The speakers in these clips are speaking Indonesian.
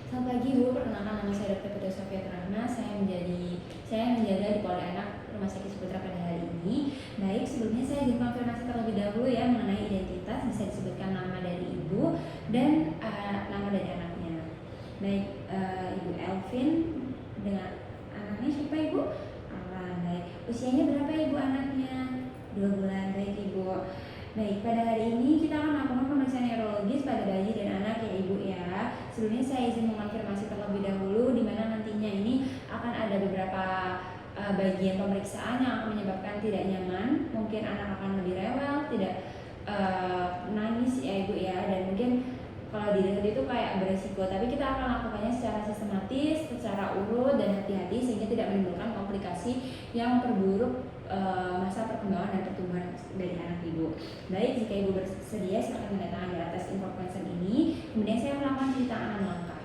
Selamat pagi Bu, perkenalkan nama saya Dr. Putri Sofiatul Rahma. Saya menjaga di Polda Anak Rumah Sakit Seputra pada hari ini. Baik, sebelumnya saya ingin konfirmasi terlebih dahulu ya mengenai identitas. Bisa disebutkan nama dari ibu dan nama dari anaknya. Baik, Ibu Elvin dengan anaknya siapa Ibu? Alan. Baik, usianya berapa Ibu anaknya? 2 bulan. Baik Ibu. Baik, pada hari ini kita akan melakukan pemeriksaan neurologis pada bayi dan anak ya Ibu ya. Sebelumnya saya izin mengonfirmasi terlebih dahulu di mana nantinya ini akan ada beberapa bagian pemeriksaan yang akan menyebabkan tidak nyaman. Mungkin anak akan lebih rewel, tidak nangis ya Ibu ya, dan mungkin kalau dilihat itu kayak beresiko, tapi kita akan lakukannya secara sistematis, secara urut dan hati-hati sehingga tidak menimbulkan komplikasi yang memperburuk masa perkembangan dan pertumbuhan dari anak Ibu. Baik, jika Ibu bersedia silakan tanda tangan di atas informasi ini. Kemudian saya melakukan cuci tangan 6 langkah.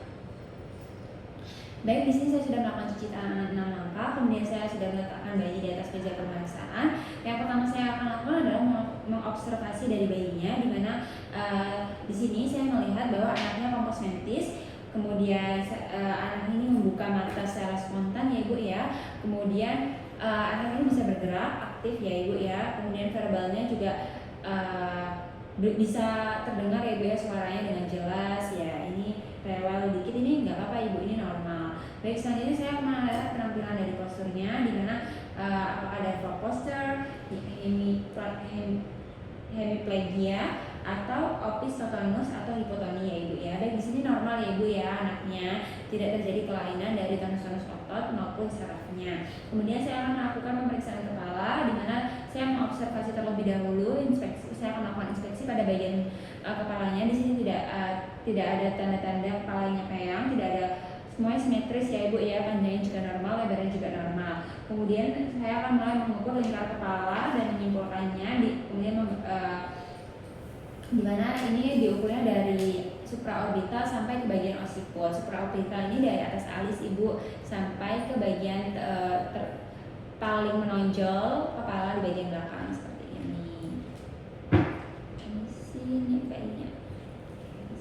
Baik, di sini saya sudah melakukan cuci tangan 6 langkah. Kemudian saya sudah meletakkan bayi di atas meja pemeriksaan. Yang pertama saya akan lakukan adalah mengobservasi dari bayinya, di mana di sini saya melihat bahwa anaknya kompos mentis. Kemudian anak ini membuka mata secara spontan ya Ibu ya. Kemudian anak ini bisa bergerak aktif ya Ibu ya. Kemudian verbalnya juga bisa terdengar ya Ibu ya, suaranya dengan jelas ya. Ini rewel dikit, ini nggak apa-apa Ibu, ini normal. Baik, selanjutnya saya akan melihat penampilan dari posturnya, di mana apakah ada frog posture, hemiplegia atau opistotonus atau hipotoni ya Ibu ya. Baik, di sini normal ya Ibu ya anaknya, tidak terjadi kelainan dari tonus otot maupun sarafnya. Kemudian saya akan melakukan pemeriksaan kepala, di mana saya mengobservasi terlebih dahulu, saya akan melakukan inspeksi pada bagian kepalanya. Di sini tidak ada tanda-tanda kepalanya peyang, tidak ada, semuanya simetris ya Ibu ya, panjangnya juga normal, lebarnya juga normal. Kemudian saya akan mulai mengukur lingkar kepala dan menyimpulkannya, kemudian di mana ini diukurnya dari supraorbital sampai ke bagian occiput. Supraorbital ini dari atas alis Ibu sampai ke bagian paling menonjol kepala di bagian belakang seperti ini. Ini sini kayaknya.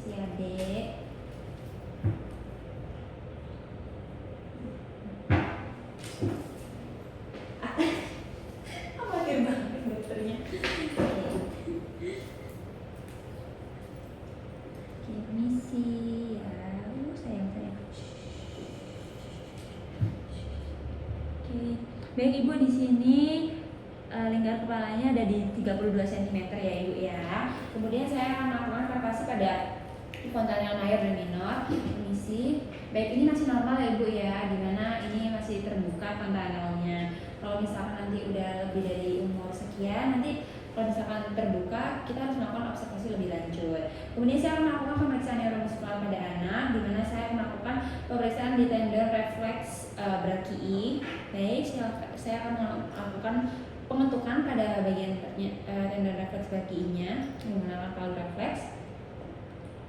Si Adek. Amatir banget dokternya. Permisi ya, sayang. Oke, baik Ibu, di sini lingkar kepalanya ada di 32 cm ya Ibu ya. Kemudian saya akan melakukan palpasi pada fontanel mayor dan minor. Permisi. Baik, ini masih normal ya Ibu ya, dimana ini masih terbuka fontanelnya. Kalau misalkan nanti udah lebih dari umur sekian, nanti kalau misalkan terbuka, kita harus melakukan observasi lebih lanjut. Kemudian saya akan melakukan pemeriksaan neuromuskular pada anak, di mana saya akan melakukan pemeriksaan di tendon refleks brachii. Baik, saya akan melakukan pengetukan pada bagian tendon refleks brachiinya menggunakan palu refleks.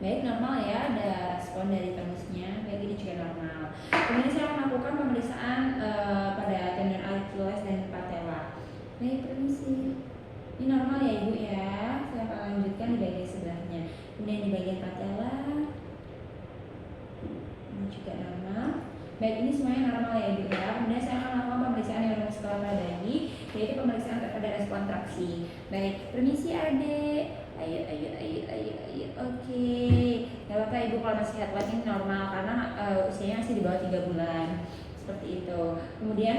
Baik, normal ya, ada respon dari tonusnya. Baik, ini juga normal. Kemudian saya akan melakukan pemeriksaan pada tendon Achilles dan patella. Baik, permisi. Ini normal ya Ibu ya. Saya akan lanjutkan di bagian sebelahnya. Kemudian di bagian patella, ini juga normal. Baik, ini semuanya normal ya Ibu ya. Kemudian saya akan melakukan pemeriksaan neuromuskular pada bayi, yaitu pemeriksaan terhadap respon traksi. Baik, permisi Adek. Ayo. Oke. Gak apa-apa Ibu kalau masih head lag, ini normal karena usianya masih di bawah 3 bulan. Seperti itu. Kemudian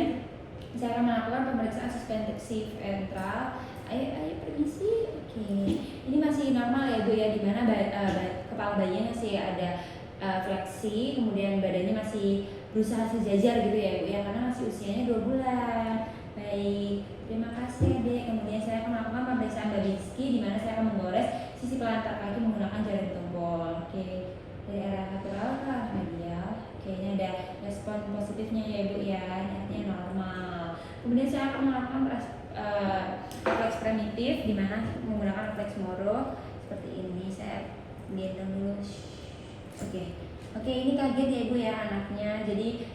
saya akan melakukan pemeriksaan suspensi ventral. Ayo permisi. Oke. Ini masih normal ya Bu ya, dimana kepala bayinya masih ada fleksi, kemudian badannya masih berusaha sejajar gitu ya Bu ya, karena masih usianya 2 bulan. Baik, terima kasih Adek. Kemudian saya akan melakukan pemeriksaan Babinski, di mana saya akan menggores sisi pelantar kaki menggunakan jarum tumpul. Oke. Dari arah lateral ke arah medial. Oke, ini ada respon positifnya ya Bu ya, ini artinya normal. Kemudian saya akan melakukan refleks primitif, di mana menggunakan refleks Moro seperti ini. Saya gendong dulu. Oke, ini kaget ya Ibu ya anaknya. Jadi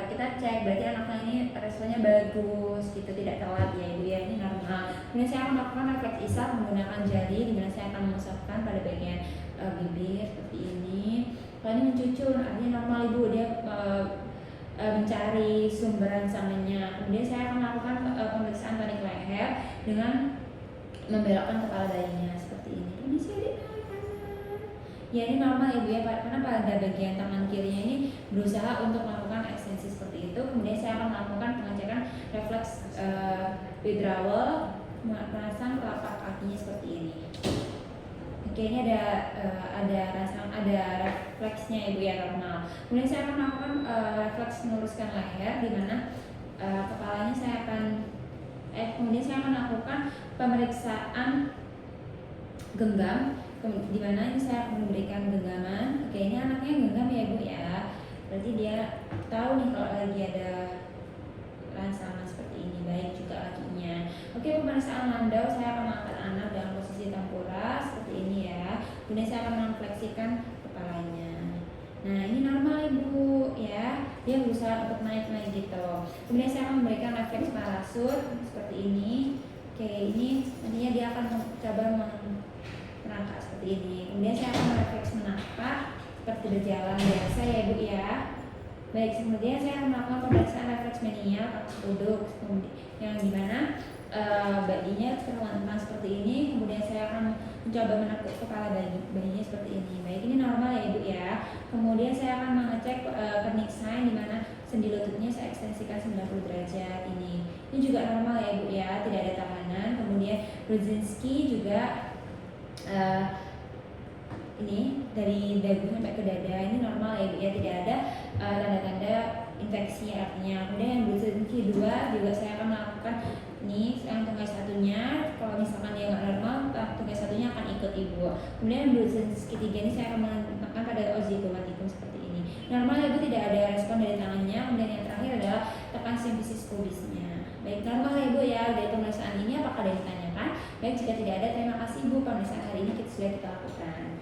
kita cek, berarti anaknya ini responnya bagus gitu, tidak telat ya Ibu ya, ini normal. Kemudian saya akan melakukan refleks isap menggunakan jari, di mana saya akan mengusapkan pada bagian bibir seperti ini. Kalau ini mencucur artinya normal ibu, dia mencari sumber rangsangannya. Kemudian saya akan melakukan pemeriksaan tonik leher dengan membelokkan kepala bayinya seperti ini. Ini saya ya, ini normal ibu ya, karena pada bagian tangan kirinya ini berusaha untuk melakukan ekstensi seperti itu. Kemudian saya akan melakukan pengecekan refleks withdrawal, pasang telapak kakinya seperti ini. Oke, ini ada refleksnya ibu ya, normal. Kemudian saya akan melakukan refleks meluruskan leher, di mana kepalanya saya akan kemudian saya akan melakukan pemeriksaan genggam, di mana ini saya akan memberikan genggaman. Oke, ini anaknya genggam ya ibu ya, berarti dia tahu nih kalau lagi ada rangsangan seperti ini. Baik juga kakinya. Oke, pemeriksaan landau, saya akan mengangkat anak dalam posisi tempura seperti ini ya. Kemudian saya akan mengfleksikan kepalanya. Nah, ini normal ibu ya, dia berusaha untuk naik gitu. Kemudian saya akan memberikan refleks parasut seperti ini. Oke, ini nantinya dia akan mencoba merangkak seperti ini. Kemudian saya akan refleks menapak seperti berjalan biasa ya ibu ya. Baik, kemudian saya akan melakukan pemeriksaan refleks menial kaki duduk, yang dimana bayinya terlentang seperti ini. Kemudian saya akan mencoba menekuk kepala bayinya seperti ini. Baik, ini normal ya ibu ya. Kemudian saya akan mengecek kernik sign, dimana sendi lututnya saya ekstensikan 90 derajat ini. Ini juga normal ya ibu ya, tidak ada tekanan. Kemudian Brudzinski juga ini dari dagu sampai ke dada, ini normal ya ibu ya, tidak ada tanda-tanda infeksi artinya. Kemudian yang Brudzinski 2 juga saya akan melakukan ini yang tunggai satunya, kalau misalkan dia nggak normal, tunggai satunya akan ikut ibu. Kemudian yang Brudzinski 3 ini saya akan menekan pada ozygomatikum seperti ini. Normal ya ibu, tidak ada respon dari tangannya. Kemudian yang terakhir adalah tekan simfisis pubisnya. Baik, normal ya ibu ya. Dari pemeriksaan ini apakah ada yang ditanyakan? Baik, jika tidak ada, terima kasih ibu, pemeriksaan hari ini sudah kita lakukan.